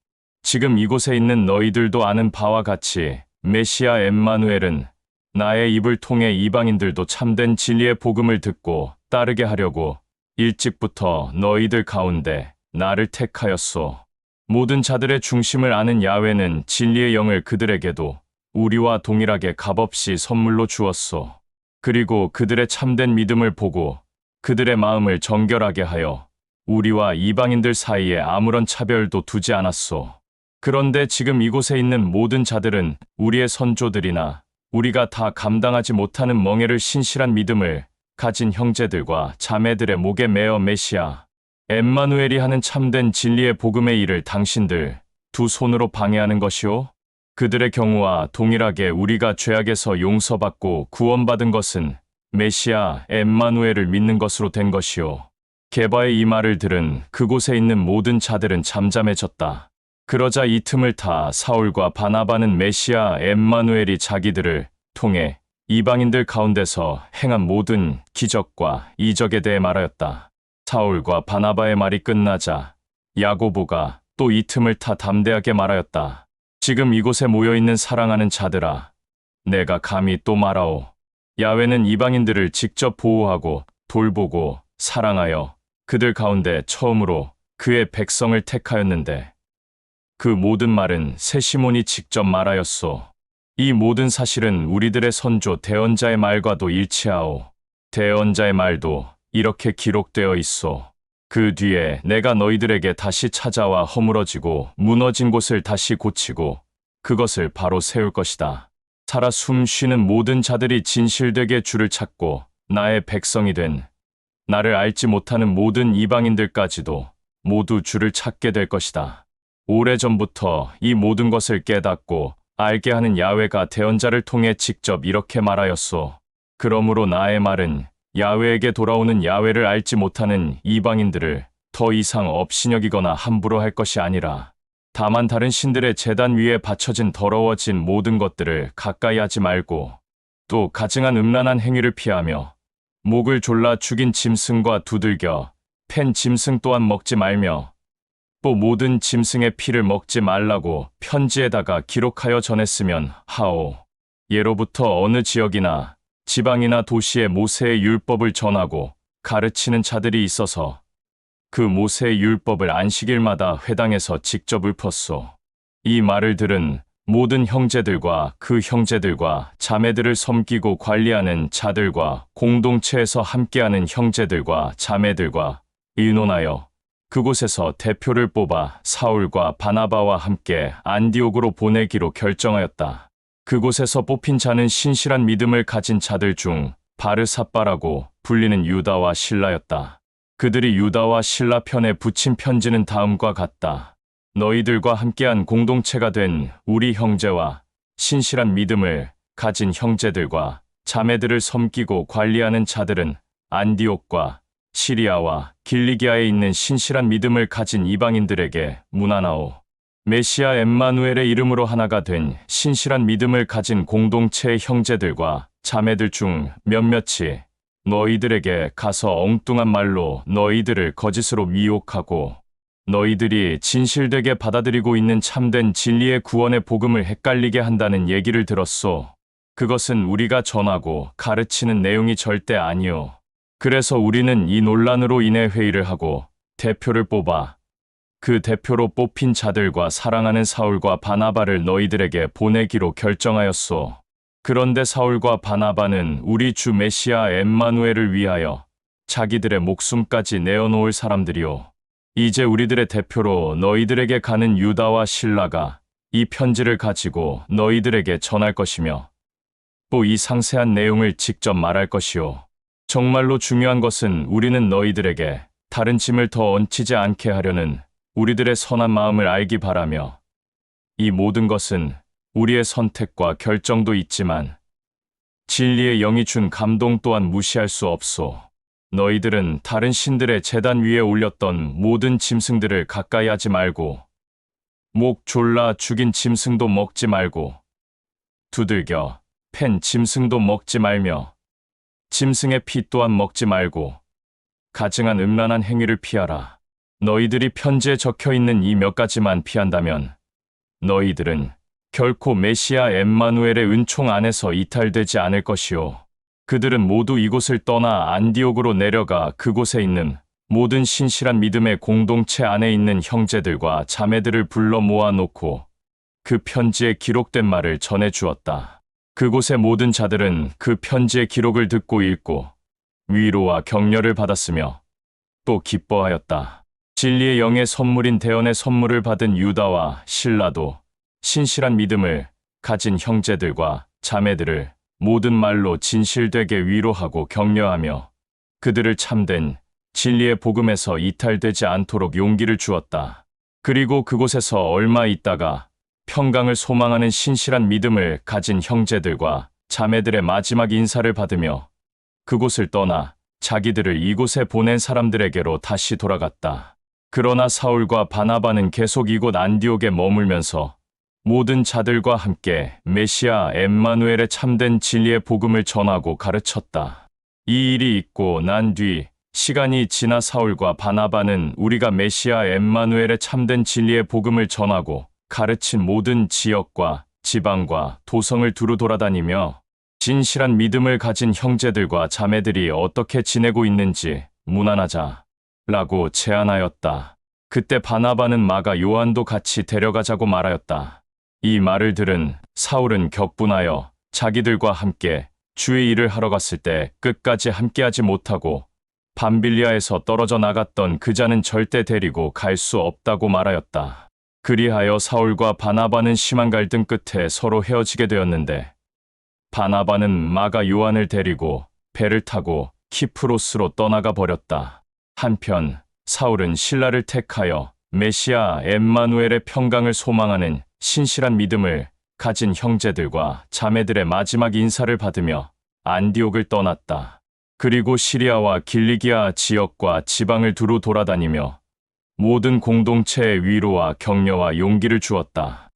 지금 이곳에 있는 너희들도 아는 바와 같이 메시아 엠마누엘은 나의 입을 통해 이방인들도 참된 진리의 복음을 듣고 따르게 하려고 일찍부터 너희들 가운데 나를 택하였소. 모든 자들의 중심을 아는 야훼는 진리의 영을 그들에게도 우리와 동일하게 값없이 선물로 주었소. 그리고 그들의 참된 믿음을 보고 그들의 마음을 정결하게 하여 우리와 이방인들 사이에 아무런 차별도 두지 않았소. 그런데 지금 이곳에 있는 모든 자들은 우리의 선조들이나 우리가 다 감당하지 못하는 멍에를 신실한 믿음을 가진 형제들과 자매들의 목에 매어 메시아 엠마누엘이 하는 참된 진리의 복음의 일을 당신들 두 손으로 방해하는 것이오? 그들의 경우와 동일하게 우리가 죄악에서 용서받고 구원받은 것은 메시아 엠마누엘을 믿는 것으로 된 것이오. 게바의 이 말을 들은 그곳에 있는 모든 자들은 잠잠해졌다. 그러자 이 틈을 타 사울과 바나바는 메시아 엠마누엘이 자기들을 통해 이방인들 가운데서 행한 모든 기적과 이적에 대해 말하였다. 사울과 바나바의 말이 끝나자 야고보가 또 이 틈을 타 담대하게 말하였다. 지금 이곳에 모여있는 사랑하는 자들아, 내가 감히 또 말하오. 야훼는 이방인들을 직접 보호하고 돌보고 사랑하여 그들 가운데 처음으로 그의 백성을 택하였는데 그 모든 말은 새 시몬이 직접 말하였소. 이 모든 사실은 우리들의 선조 대언자의 말과도 일치하오. 대언자의 말도 이렇게 기록되어 있소. 그 뒤에 내가 너희들에게 다시 찾아와 허물어지고 무너진 곳을 다시 고치고 그것을 바로 세울 것이다. 살아 숨 쉬는 모든 자들이 진실되게 주를 찾고 나의 백성이 된 나를 알지 못하는 모든 이방인들까지도 모두 주를 찾게 될 것이다. 오래전부터 이 모든 것을 깨닫고 알게 하는 야훼가 대언자를 통해 직접 이렇게 말하였소. 그러므로 나의 말은 야훼에게 돌아오는 야훼를 알지 못하는 이방인들을 더 이상 업신여기거나 함부로 할 것이 아니라 다만 다른 신들의 제단 위에 바쳐진 더러워진 모든 것들을 가까이 하지 말고 또 가증한 음란한 행위를 피하며 목을 졸라 죽인 짐승과 두들겨 팬 짐승 또한 먹지 말며 또 모든 짐승의 피를 먹지 말라고 편지에다가 기록하여 전했으면 하오. 예로부터 어느 지역이나 지방이나 도시에 모세의 율법을 전하고 가르치는 자들이 있어서 그 모세의 율법을 안식일마다 회당에서 직접 읊었소. 이 말을 들은 모든 형제들과 그 형제들과 자매들을 섬기고 관리하는 자들과 공동체에서 함께하는 형제들과 자매들과 의논하여 그곳에서 대표를 뽑아 사울과 바나바와 함께 안디옥으로 보내기로 결정하였다. 그곳에서 뽑힌 자는 신실한 믿음을 가진 자들 중 바르사바라고 불리는 유다와 실라였다. 그들이 유다와 실라 편에 붙인 편지는 다음과 같다. 너희들과 함께한 공동체가 된 우리 형제와 신실한 믿음을 가진 형제들과 자매들을 섬기고 관리하는 자들은 안디옥과 시리아와 길리기아에 있는 신실한 믿음을 가진 이방인들에게 문안하오. 메시아 엠마누엘의 이름으로 하나가 된 신실한 믿음을 가진 공동체의 형제들과 자매들 중 몇몇이 너희들에게 가서 엉뚱한 말로 너희들을 거짓으로 미혹하고 너희들이 진실되게 받아들이고 있는 참된 진리의 구원의 복음을 헷갈리게 한다는 얘기를 들었소. 그것은 우리가 전하고 가르치는 내용이 절대 아니오. 그래서 우리는 이 논란으로 인해 회의를 하고 대표를 뽑아 그 대표로 뽑힌 자들과 사랑하는 사울과 바나바를 너희들에게 보내기로 결정하였소. 그런데 사울과 바나바는 우리 주 메시아 엠마누엘을 위하여 자기들의 목숨까지 내어놓을 사람들이오. 이제 우리들의 대표로 너희들에게 가는 유다와 실라가 이 편지를 가지고 너희들에게 전할 것이며 또 이 상세한 내용을 직접 말할 것이오. 정말로 중요한 것은 우리는 너희들에게 다른 짐을 더 얹히지 않게 하려는 우리들의 선한 마음을 알기 바라며 이 모든 것은 우리의 선택과 결정도 있지만 진리의 영이 준 감동 또한 무시할 수 없소. 너희들은 다른 신들의 제단 위에 올렸던 모든 짐승들을 가까이 하지 말고 목 졸라 죽인 짐승도 먹지 말고 두들겨 팬 짐승도 먹지 말며 짐승의 피 또한 먹지 말고 가증한 음란한 행위를 피하라. 너희들이 편지에 적혀있는 이 몇 가지만 피한다면 너희들은 결코 메시아 엠마누엘의 은총 안에서 이탈되지 않을 것이오. 그들은 모두 이곳을 떠나 안디옥으로 내려가 그곳에 있는 모든 신실한 믿음의 공동체 안에 있는 형제들과 자매들을 불러 모아놓고 그 편지에 기록된 말을 전해주었다. 그곳의 모든 자들은 그 편지의 기록을 듣고 읽고 위로와 격려를 받았으며 또 기뻐하였다. 진리의 영의 선물인 대언의 선물을 받은 유다와 실라도 신실한 믿음을 가진 형제들과 자매들을 모든 말로 진실되게 위로하고 격려하며 그들을 참된 진리의 복음에서 이탈되지 않도록 용기를 주었다. 그리고 그곳에서 얼마 있다가 평강을 소망하는 신실한 믿음을 가진 형제들과 자매들의 마지막 인사를 받으며 그곳을 떠나 자기들을 이곳에 보낸 사람들에게로 다시 돌아갔다. 그러나 사울과 바나바는 계속 이곳 안디옥에 머물면서 모든 자들과 함께 메시아 엠마누엘의 참된 진리의 복음을 전하고 가르쳤다. 이 일이 있고 난 뒤 시간이 지나 사울과 바나바는 우리가 메시아 엠마누엘의 참된 진리의 복음을 전하고 가르친 모든 지역과 지방과 도성을 두루 돌아다니며 진실한 믿음을 가진 형제들과 자매들이 어떻게 지내고 있는지 문안하자라고 제안하였다. 그때 바나바는 마가 요한도 같이 데려가자고 말하였다. 이 말을 들은 사울은 격분하여 자기들과 함께 주의 일을 하러 갔을 때 끝까지 함께하지 못하고 밤빌리아에서 떨어져 나갔던 그 자는 절대 데리고 갈 수 없다고 말하였다. 그리하여 사울과 바나바는 심한 갈등 끝에 서로 헤어지게 되었는데 바나바는 마가 요한을 데리고 배를 타고 키프로스로 떠나가 버렸다. 한편 사울은 실라를 택하여 메시아 엠마누엘의 평강을 소망하는 신실한 믿음을 가진 형제들과 자매들의 마지막 인사를 받으며 안디옥을 떠났다. 그리고 시리아와 길리기아 지역과 지방을 두루 돌아다니며 모든 공동체에 위로와 격려와 용기를 주었다.